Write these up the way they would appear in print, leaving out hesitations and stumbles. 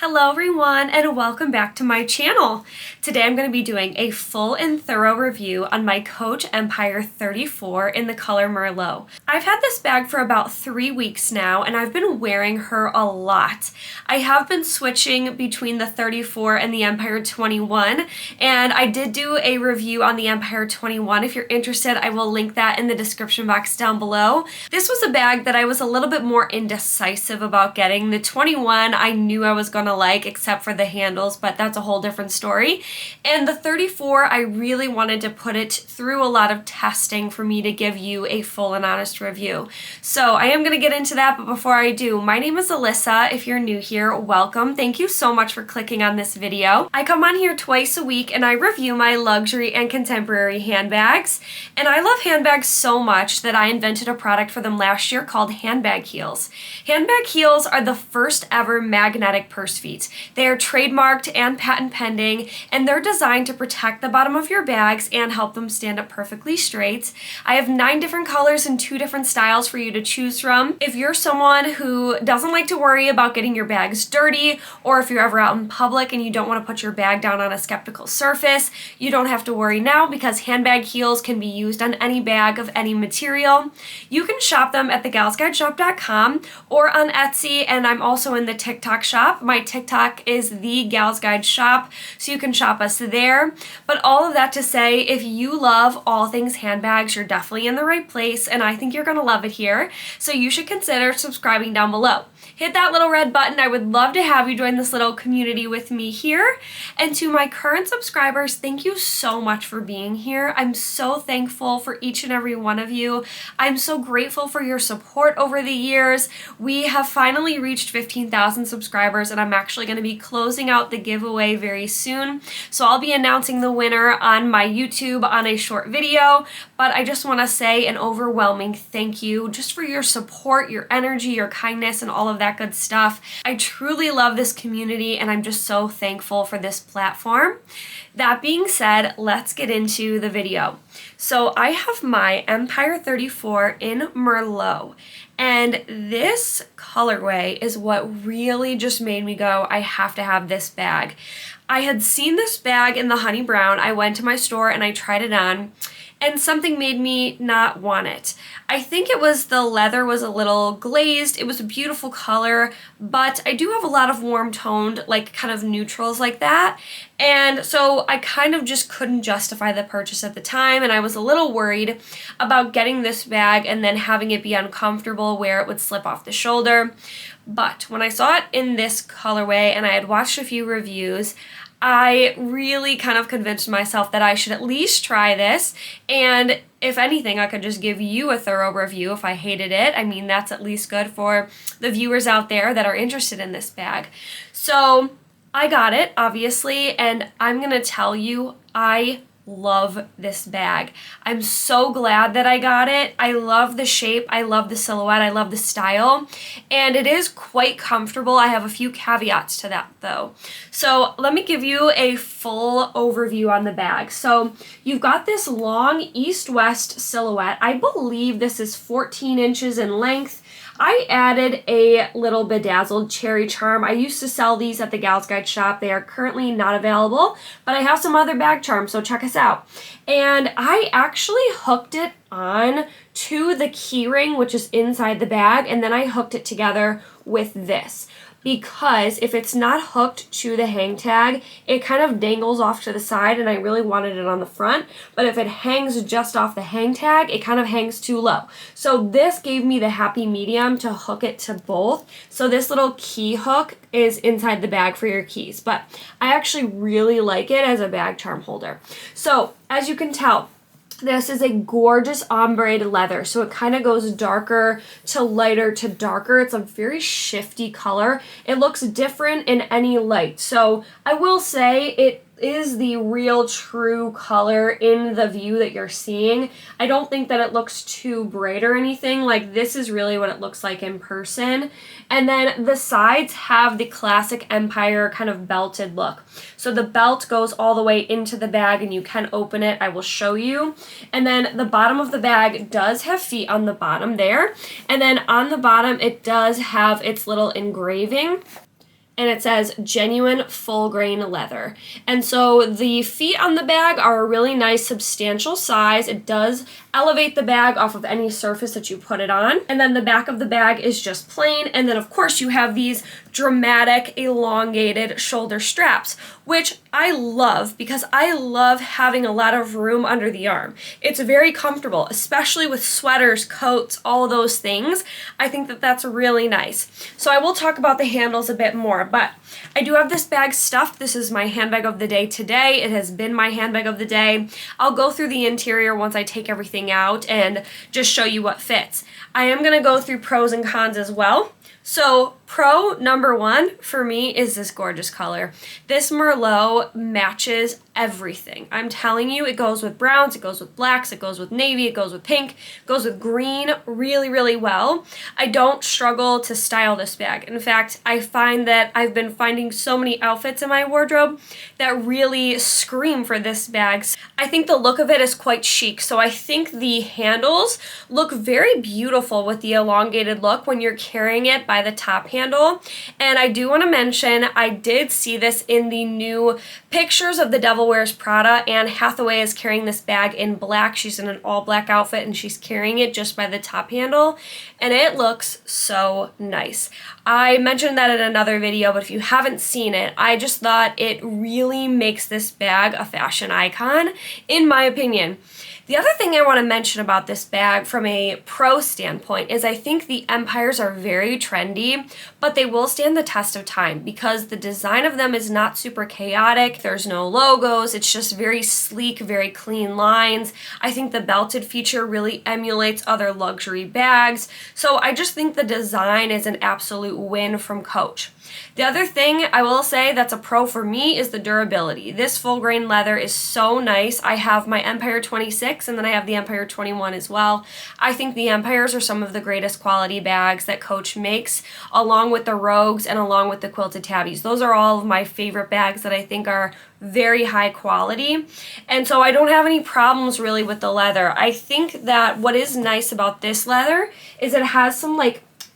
Hello everyone and welcome back to my channel. Today I'm going to be doing a full and thorough review on my Coach Empire 34 in the color Merlot. I've had this bag for about 3 weeks now and I've been wearing her a lot. I have been switching between the 34 and the Empire 21, and I did do a review on the Empire 21. If you're interested, I will link that in the description box down below. This was a bag that I was a little bit more indecisive about getting. The 21 I knew I was going to like, except for the handles, but that's a whole different story. And the 34, I really wanted to put it through a lot of testing for me to give you a full and honest review. So I am going to get into that, but before I do, my name is Alyssa. If you're new here, welcome. Thank you so much for clicking on this video. I come on here twice a week and I review my luxury and contemporary handbags. And I love handbags so much that I invented a product for them last year called handbag heels. Handbag heels are the first ever magnetic purse feet. They are trademarked and patent pending, and they're designed to protect the bottom of your bags and help them stand up perfectly straight. I have 9 different colors and 2 different styles for you to choose from. If you're someone who doesn't like to worry about getting your bags dirty, or if you're ever out in public and you don't want to put your bag down on a skeptical surface, you don't have to worry now because handbag heels can be used on any bag of any material. You can shop them at thegalsguideshop.com or on Etsy, and I'm also in the TikTok shop. My TikTok is the Gals Guide Shop, so you can shop us there. But all of that to say, if you love all things handbags, you're definitely in the right place, and I think you're going to love it here. So you should consider subscribing down below. Hit that little red button. I would love to have you join this little community with me here. And to my current subscribers, thank you so much for being here. I'm so thankful for each and every one of you. I'm so grateful for your support over the years. We have finally reached 15,000 subscribers, and I'm actually going to be closing out the giveaway very soon. So I'll be announcing the winner on my YouTube on a short video, but I just want to say an overwhelming thank you just for your support, your energy, your kindness, and all of that good stuff. I truly love this community, and I'm just so thankful for this platform. That being said, let's get into the video. So I have my Empire 34 in Merlot, and this colorway is what really just made me go, I have to have this bag. I had seen this bag in the honey brown. I went to my store and I tried it on, and something made me not want it. I think it was the leather was a little glazed. It was a beautiful color, but I do have a lot of warm toned, like kind of neutrals like that. And so I kind of just couldn't justify the purchase at the time, and I was a little worried about getting this bag and then having it be uncomfortable where it would slip off the shoulder. But when I saw it in this colorway and I had watched a few reviews, I really kind of convinced myself that I should at least try this, and if anything, I could just give you a thorough review if I hated it. I mean, that's at least good for the viewers out there that are interested in this bag. So I got it, obviously, and I'm gonna tell you, I love this bag. I'm so glad that I got it. I love the shape, I love the silhouette, I love the style, and it is quite comfortable. I have a few caveats to that though. So let me give you a full overview on the bag. So you've got this long east-west silhouette. I believe this is 14 inches in length. I added a little bedazzled cherry charm. I used to sell these at the Gals Guide shop. They are currently not available, but I have some other bag charms, so check us out. And I actually hooked it on to the key ring, which is inside the bag, and then I hooked it together with this. Because if it's not hooked to the hang tag, it kind of dangles off to the side, and I really wanted it on the front. But if it hangs just off the hang tag, it kind of hangs too low. So this gave me the happy medium to hook it to both. So this little key hook is inside the bag for your keys. But I actually really like it as a bag charm holder. So as you can tell, this is a gorgeous ombre leather, so it kind of goes darker to lighter to darker. It's a very shifty color. It looks different in any light. So I will say it is the real true color in the view that you're seeing. I don't think that it looks too bright or anything. Like, this is really what it looks like in person. And then the sides have the classic Empire kind of belted look. So the belt goes all the way into the bag and you can open it. I will show you. And then the bottom of the bag does have feet on the bottom there. And then on the bottom it does have its little engraving. and it says genuine full grain leather. And so the feet on the bag are a really nice substantial size. It does elevate the bag off of any surface that you put it on. And then the back of the bag is just plain. And then of course you have these dramatic elongated shoulder straps, which I love because I love having a lot of room under the arm. It's very comfortable, especially with sweaters, coats, all of those things. I think that that's really nice. So I will talk about the handles a bit more, but I do have this bag stuffed. This is my handbag of the day today. It has been my handbag of the day. I'll go through the interior once I take everything out and just show you what fits. I am gonna go through pros and cons as well. So pro number one for me is this gorgeous color. This Merlot matches everything. I'm telling you, it goes with browns, it goes with blacks, it goes with navy, it goes with pink, it goes with green really, really well. I don't struggle to style this bag. In fact, I find that I've been finding so many outfits in my wardrobe that really scream for this bag. I think the look of it is quite chic, so I think the handles look very beautiful with the elongated look when you're carrying it by the top handle. And I do want to mention, I did see this in the new pictures of The Devil Wears Prada. Anne Hathaway is carrying this bag in black. She's in an all black outfit and she's carrying it just by the top handle, and it looks so nice. I mentioned that in another video, but if you haven't seen it, I just thought it really makes this bag a fashion icon, in my opinion. The other thing I want to mention about this bag from a pro standpoint is I think the Empires are very trendy, but they will stand the test of time because the design of them is not super chaotic. There's no logos. It's just very sleek, very clean lines. I think the belted feature really emulates other luxury bags. So I just think the design is an absolute win from Coach. The other thing I will say that's a pro for me is the durability. This full grain leather is so nice. I have my Empire 26 and then I have the Empire 21 as well. I think the Empires are some of the greatest quality bags that Coach makes, along with the Rogues and along with the quilted tabbies. Those are all of my favorite bags that I think are very high quality. And so I don't have any problems really with the leather. I think that what is nice about this leather is it has some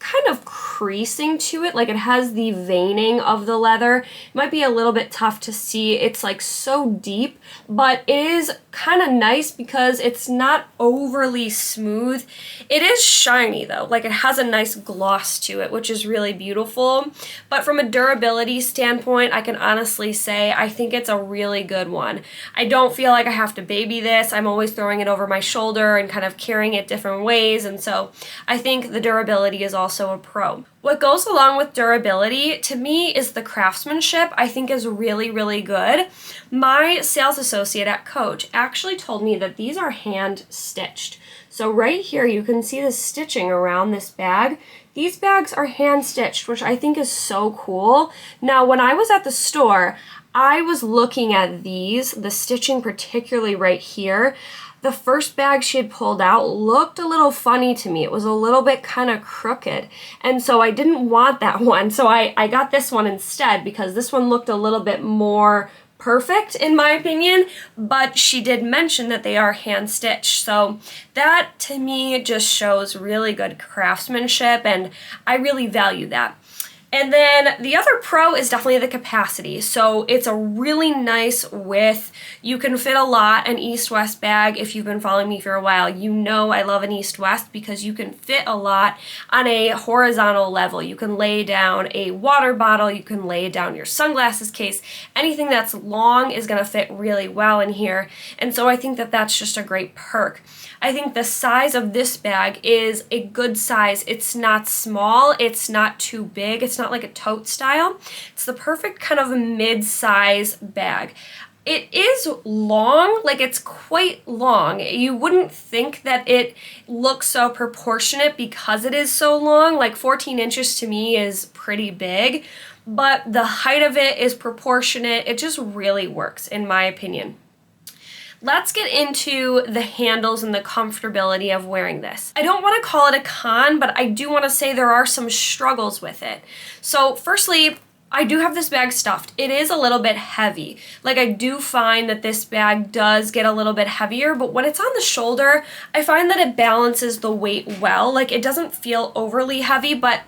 kind of creasing to it, like it has the veining of the leather. It might be a little bit tough to see. It's so deep, but it is kind of nice because it's not overly smooth. It is shiny though, it has a nice gloss to it, which is really beautiful. But from a durability standpoint, I can honestly say I think it's a really good one. I don't feel like I have to baby this. I'm always throwing it over my shoulder and kind of carrying it different ways, and so I think the durability is also a pro. What goes along with durability to me is the craftsmanship. I think is really, really good. My sales associate at Coach actually told me that these are hand stitched. So right here you can see the stitching around this bag. These bags are hand stitched, which I think is so cool. Now when I was at the store, I was looking at the stitching particularly right here. The first bag she had pulled out looked a little funny to me. It was a little bit kind of crooked. And so I didn't want that one. So I got this one instead because this one looked a little bit more perfect in my opinion, but she did mention that they are hand stitched. So that to me just shows really good craftsmanship, and I really value that. And then the other pro is definitely the capacity. So it's a really nice width. You can fit a lot. An east-west bag, if you've been following me for a while, you know I love an east-west because you can fit a lot on a horizontal level. You can lay down a water bottle, you can lay down your sunglasses case. Anything that's long is gonna fit really well in here. And so I think that that's just a great perk. I think the size of this bag is a good size. It's not small, it's not too big, it's not like a tote style. It's the perfect kind of mid-size bag. It is long, it's quite long. You wouldn't think that it looks so proportionate because it is so long. 14 inches to me is pretty big, but the height of it is proportionate. It just really works in my opinion. Let's get into the handles and the comfortability of wearing this. I don't want to call it a con, but I do want to say there are some struggles with it. So firstly, I do have this bag stuffed. It is a little bit heavy. I do find that this bag does get a little bit heavier, but when it's on the shoulder, I find that it balances the weight well. It doesn't feel overly heavy, but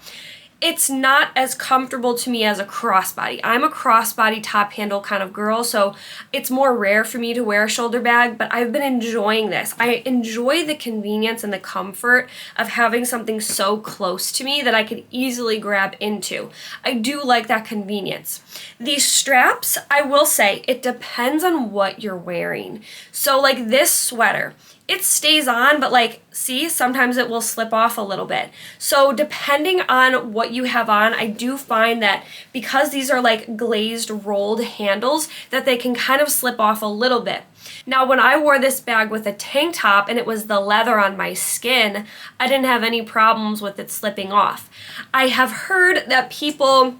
it's not as comfortable to me as a crossbody. I'm a crossbody top handle kind of girl, so it's more rare for me to wear a shoulder bag, but I've been enjoying this. I enjoy the convenience and the comfort of having something so close to me that I could easily grab into. I do like that convenience. These straps, I will say, it depends on what you're wearing. So like this sweater, it stays on, but like, see, sometimes it will slip off a little bit. So depending on what you have on, I do find that because these are like glazed rolled handles, that they can kind of slip off a little bit. Now, when I wore this bag with a tank top and it was the leather on my skin, I didn't have any problems with it slipping off. I have heard that people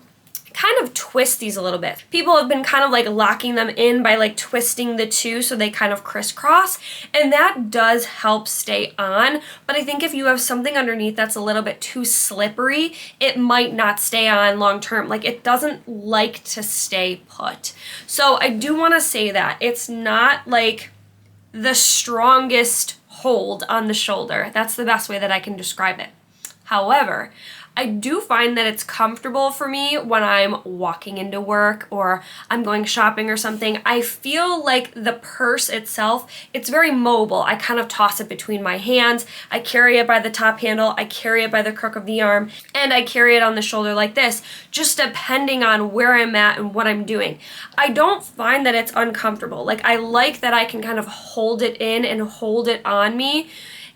kind of twist these a little bit. People have been kind of like locking them in by like twisting the two so they kind of crisscross, and that does help stay on. But I think if you have something underneath that's a little bit too slippery, it might not stay on long term. Like, it doesn't like to stay put. So I do want to say that it's not like the strongest hold on the shoulder. That's the best way that I can describe it. However, I do find that it's comfortable for me when I'm walking into work or I'm going shopping or something. I feel like the purse itself, it's very mobile. I kind of toss it between my hands. I carry it by the top handle. I carry it by the crook of the arm, and I carry it on the shoulder like this, just depending on where I'm at and what I'm doing. I don't find that it's uncomfortable. Like, I like that I can kind of hold it in and hold it on me,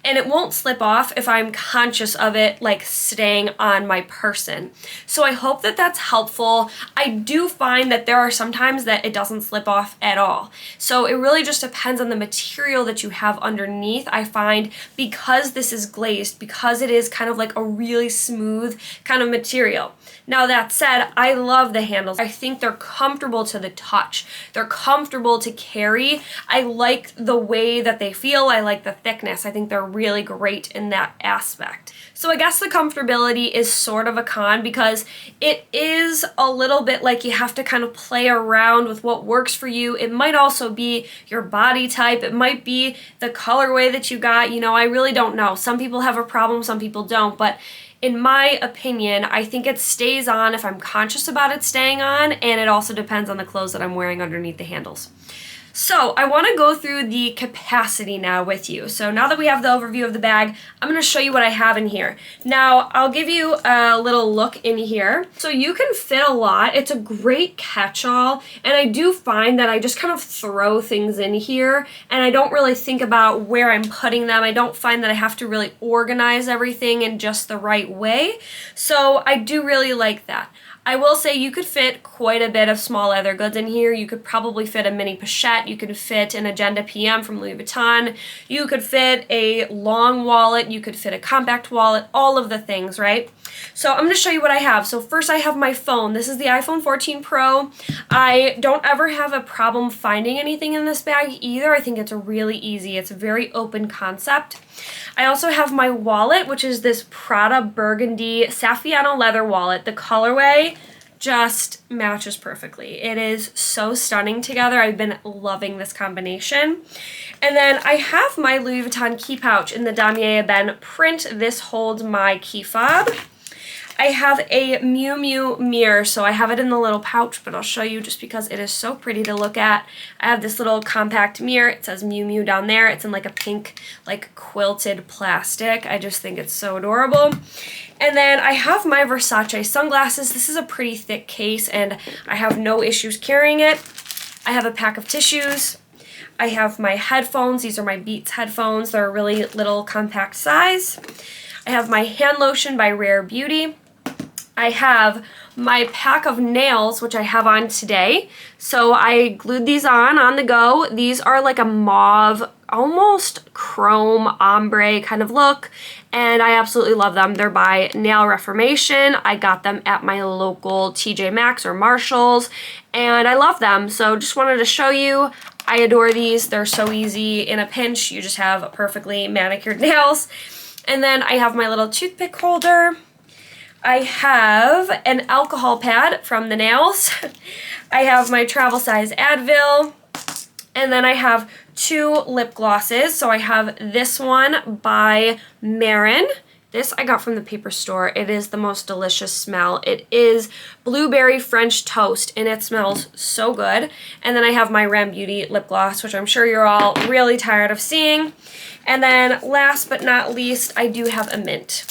and it won't slip off if I'm conscious of it like staying on my person. So I hope that that's helpful. I do find that there are some times that it doesn't slip off at all. So it really just depends on the material that you have underneath. I find because this is glazed, because it is kind of like a really smooth kind of material. Now, that said, I love the handles. I think they're comfortable to the touch. They're comfortable to carry. I like the way that they feel. I like the thickness. I think they're really great in that aspect. So I guess the comfortability is sort of a con because it is a little bit like you have to kind of play around with what works for you. It might also be your body type. It might be the colorway that you got. You know, I really don't know. Some people have a problem, some people don't, but in my opinion, I think it stays on if I'm conscious about it staying on, and it also depends on the clothes that I'm wearing underneath the handles. So I want to go through the capacity now with you. So now that we have the overview of the bag, I'm going to show you what I have in here. Now, I'll give you a little look in here. So you can fit a lot. It's a great catch-all, and I do find that I just kind of throw things in here, and I don't really think about where I'm putting them. I don't find that I have to really organize everything in just the right way. So I do really like that. I will say you could fit quite a bit of small leather goods in here. You could probably fit a mini pochette. You could fit an Agenda PM from Louis Vuitton. You could fit a long wallet. You could fit a compact wallet, all of the things, right? So I'm going to show you what I have. So first I have my phone. This is the iPhone 14 Pro. I don't ever have a problem finding anything in this bag either. I think it's really easy. It's a very open concept. I also have my wallet, which is this Prada Burgundy Saffiano leather wallet. The colorway just matches perfectly. It is so stunning together. I've been loving this combination. And then I have my Louis Vuitton key pouch in the Damier Ebene print. This holds my key fob. I have a Miu Miu mirror, so I have it in the little pouch, but I'll show you just because it is so pretty to look at. I have this little compact mirror. It says Miu Miu down there. It's in like a pink, like quilted plastic. I just think it's so adorable. And then I have my Versace sunglasses. This is a pretty thick case, and I have no issues carrying it. I have a pack of tissues. I have my headphones. These are my Beats headphones. They're a really little compact size. I have my hand lotion by Rare Beauty. I have my pack of nails, which I have on today. So I glued these on the go. These are like a mauve, almost chrome ombre kind of look, and I absolutely love them. They're by Nail Reformation. I got them at my local TJ Maxx or Marshall's, and I love them. So just wanted to show you. I adore these. They're so easy. In a pinch, you just have perfectly manicured nails. And then I have my little toothpick holder. I have an alcohol pad from the nails. I have my travel size Advil. And then I have two lip glosses. So I have this one by Marin. This I got from the paper store. It is the most delicious smell. It is blueberry French toast, and it smells so good. And then I have my Ram Beauty lip gloss, which I'm sure you're all really tired of seeing. And then last but not least, I do have a mint.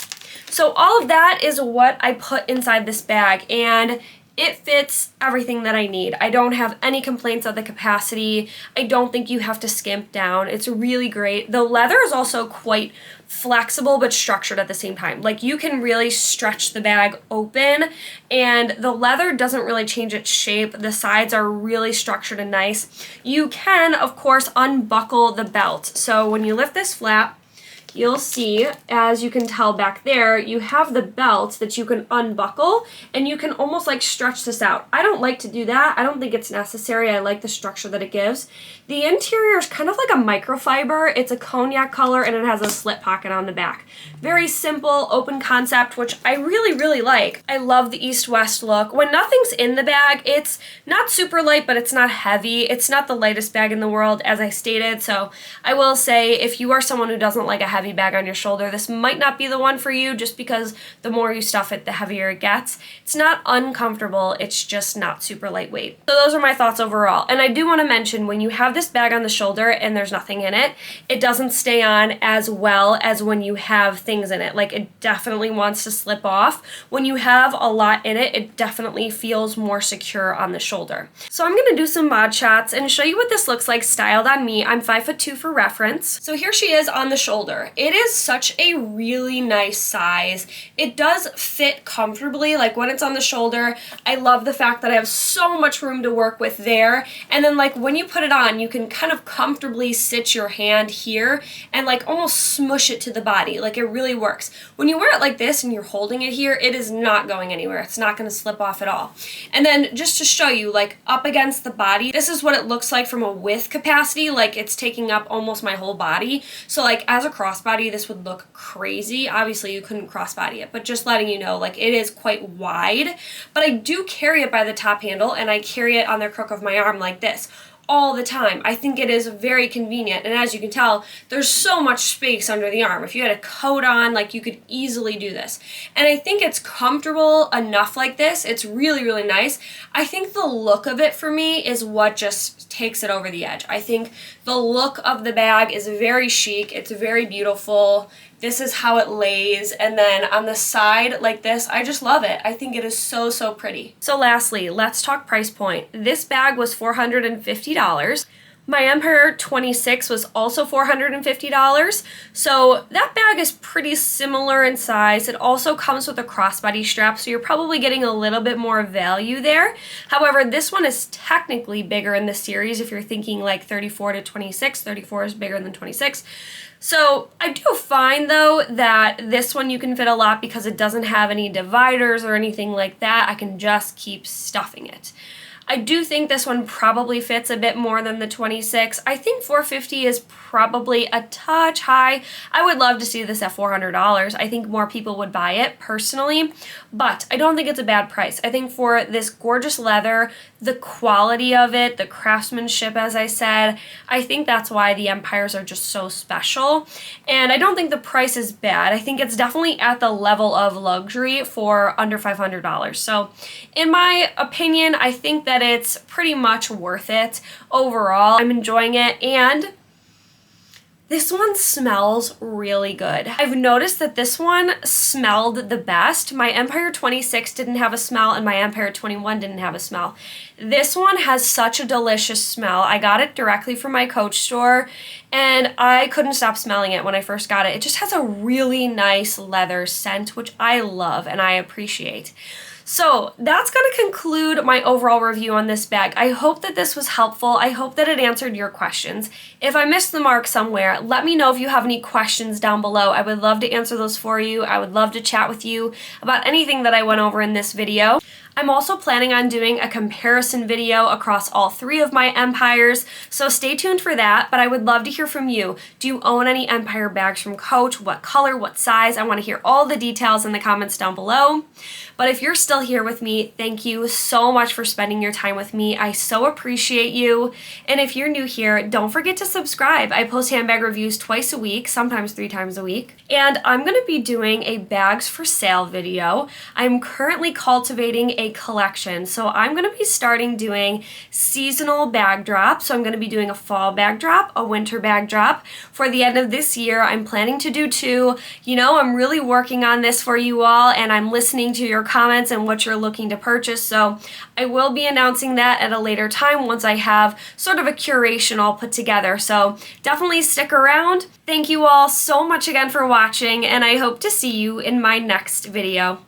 So all of that is what I put inside this bag, and it fits everything that I need. I don't have any complaints of the capacity. I don't think you have to skimp down. It's really great. The leather is also quite flexible but structured at the same time. Like, you can really stretch the bag open, and the leather doesn't really change its shape. The sides are really structured and nice. You can, of course, unbuckle the belt. So when you lift this flap, you'll see, as you can tell back there, you have the belt that you can unbuckle, and you can almost like stretch this out. I don't like to do that. I don't think it's necessary. I like the structure that it gives. The interior is kind of like a microfiber. It's a cognac color, and it has a slip pocket on the back. Very simple, open concept, which I really, really like. I love the east-west look. When nothing's in the bag, it's not super light, but it's not heavy. It's not the lightest bag in the world, as I stated, so I will say, if you are someone who doesn't like a heavy bag on your shoulder, this might not be the one for you, just because the more you stuff it, the heavier it gets. It's not uncomfortable, it's just not super lightweight. So those are my thoughts overall. And I do want to mention, when you have this bag on the shoulder and there's nothing in it, it doesn't stay on as well as when you have things in it. Like, it definitely wants to slip off. When you have a lot in it, it definitely feels more secure on the shoulder. So I'm going to do some mod shots and show you what this looks like styled on me. I'm 5'2" for reference. So here she is on the shoulder. It is such a really nice size. It does fit comfortably, like when it's on the shoulder. I love the fact that I have so much room to work with there. And then, like, when you put it on, you can kind of comfortably sit your hand here and like almost smush it to the body. Like, it really works. When you wear it like this and you're holding it here, it is not going anywhere. It's not going to slip off at all. And then just to show you, like, up against the body, this is what it looks like from a width capacity. Like, it's taking up almost my whole body. So like, as a crossbody, this would look crazy. Obviously you couldn't crossbody it, but just letting you know, like, it is quite wide. But I do carry it by the top handle, and I carry it on the crook of my arm like this all the time. I think it is very convenient, and as you can tell, there's so much space under the arm. If you had a coat on, like, you could easily do this. And I think it's comfortable enough like this. It's really, really nice. I think the look of it for me is what just takes it over the edge. I think the look of the bag is very chic. It's very beautiful. This is how it lays, and then on the side like this, I just love it. I think it is so, so pretty. So lastly, let's talk price point. This bag was $450. My Empire 26 was also $450, so that bag is pretty similar in size. It also comes with a crossbody strap, so you're probably getting a little bit more value there. However, this one is technically bigger in the series. If you're thinking like 34 to 26, 34 is bigger than 26. So I do find, though, that this one you can fit a lot because it doesn't have any dividers or anything like that. I can just keep stuffing it. I do think this one probably fits a bit more than the 26. I think $450 is probably a touch high. I would love to see this at $400. I think more people would buy it personally, but I don't think it's a bad price. I think for this gorgeous leather, the quality of it, the craftsmanship, as I said, I think that's why the Empires are just so special. And I don't think the price is bad. I think it's definitely at the level of luxury for under $500. So in my opinion, I think that it's pretty much worth it overall. I'm enjoying it, and this one smells really good. I've noticed that this one smelled the best. My Empire 26 didn't have a smell, and my Empire 21 didn't have a smell. This one has such a delicious smell. I got it directly from my Coach store, and I couldn't stop smelling it when I first got it. It just has a really nice leather scent, which I love and I appreciate. So that's going to conclude my overall review on this bag. I hope that this was helpful. I hope that it answered your questions. If I missed the mark somewhere, let me know if you have any questions down below. I would love to answer those for you. I would love to chat with you about anything that I went over in this video. I'm also planning on doing a comparison video across all 3 of my Empires, so stay tuned for that, but I would love to hear from you. Do you own any Empire bags from Coach? What color, what size? I want to hear all the details in the comments down below. But if you're still here with me, thank you so much for spending your time with me. I so appreciate you. And if you're new here, don't forget to subscribe. I post handbag reviews twice a week, sometimes 3 times a week. And I'm going to be doing a bags for sale video. I'm currently cultivating a collection. So I'm going to be starting doing seasonal bag drops. So I'm going to be doing a fall bag drop, a winter bag drop. For the end of this year, I'm planning to do 2. You know, I'm really working on this for you all, and I'm listening to your comments and what you're looking to purchase. So I will be announcing that at a later time once I have sort of a curation all put together. So definitely stick around. Thank you all so much again for watching, and I hope to see you in my next video.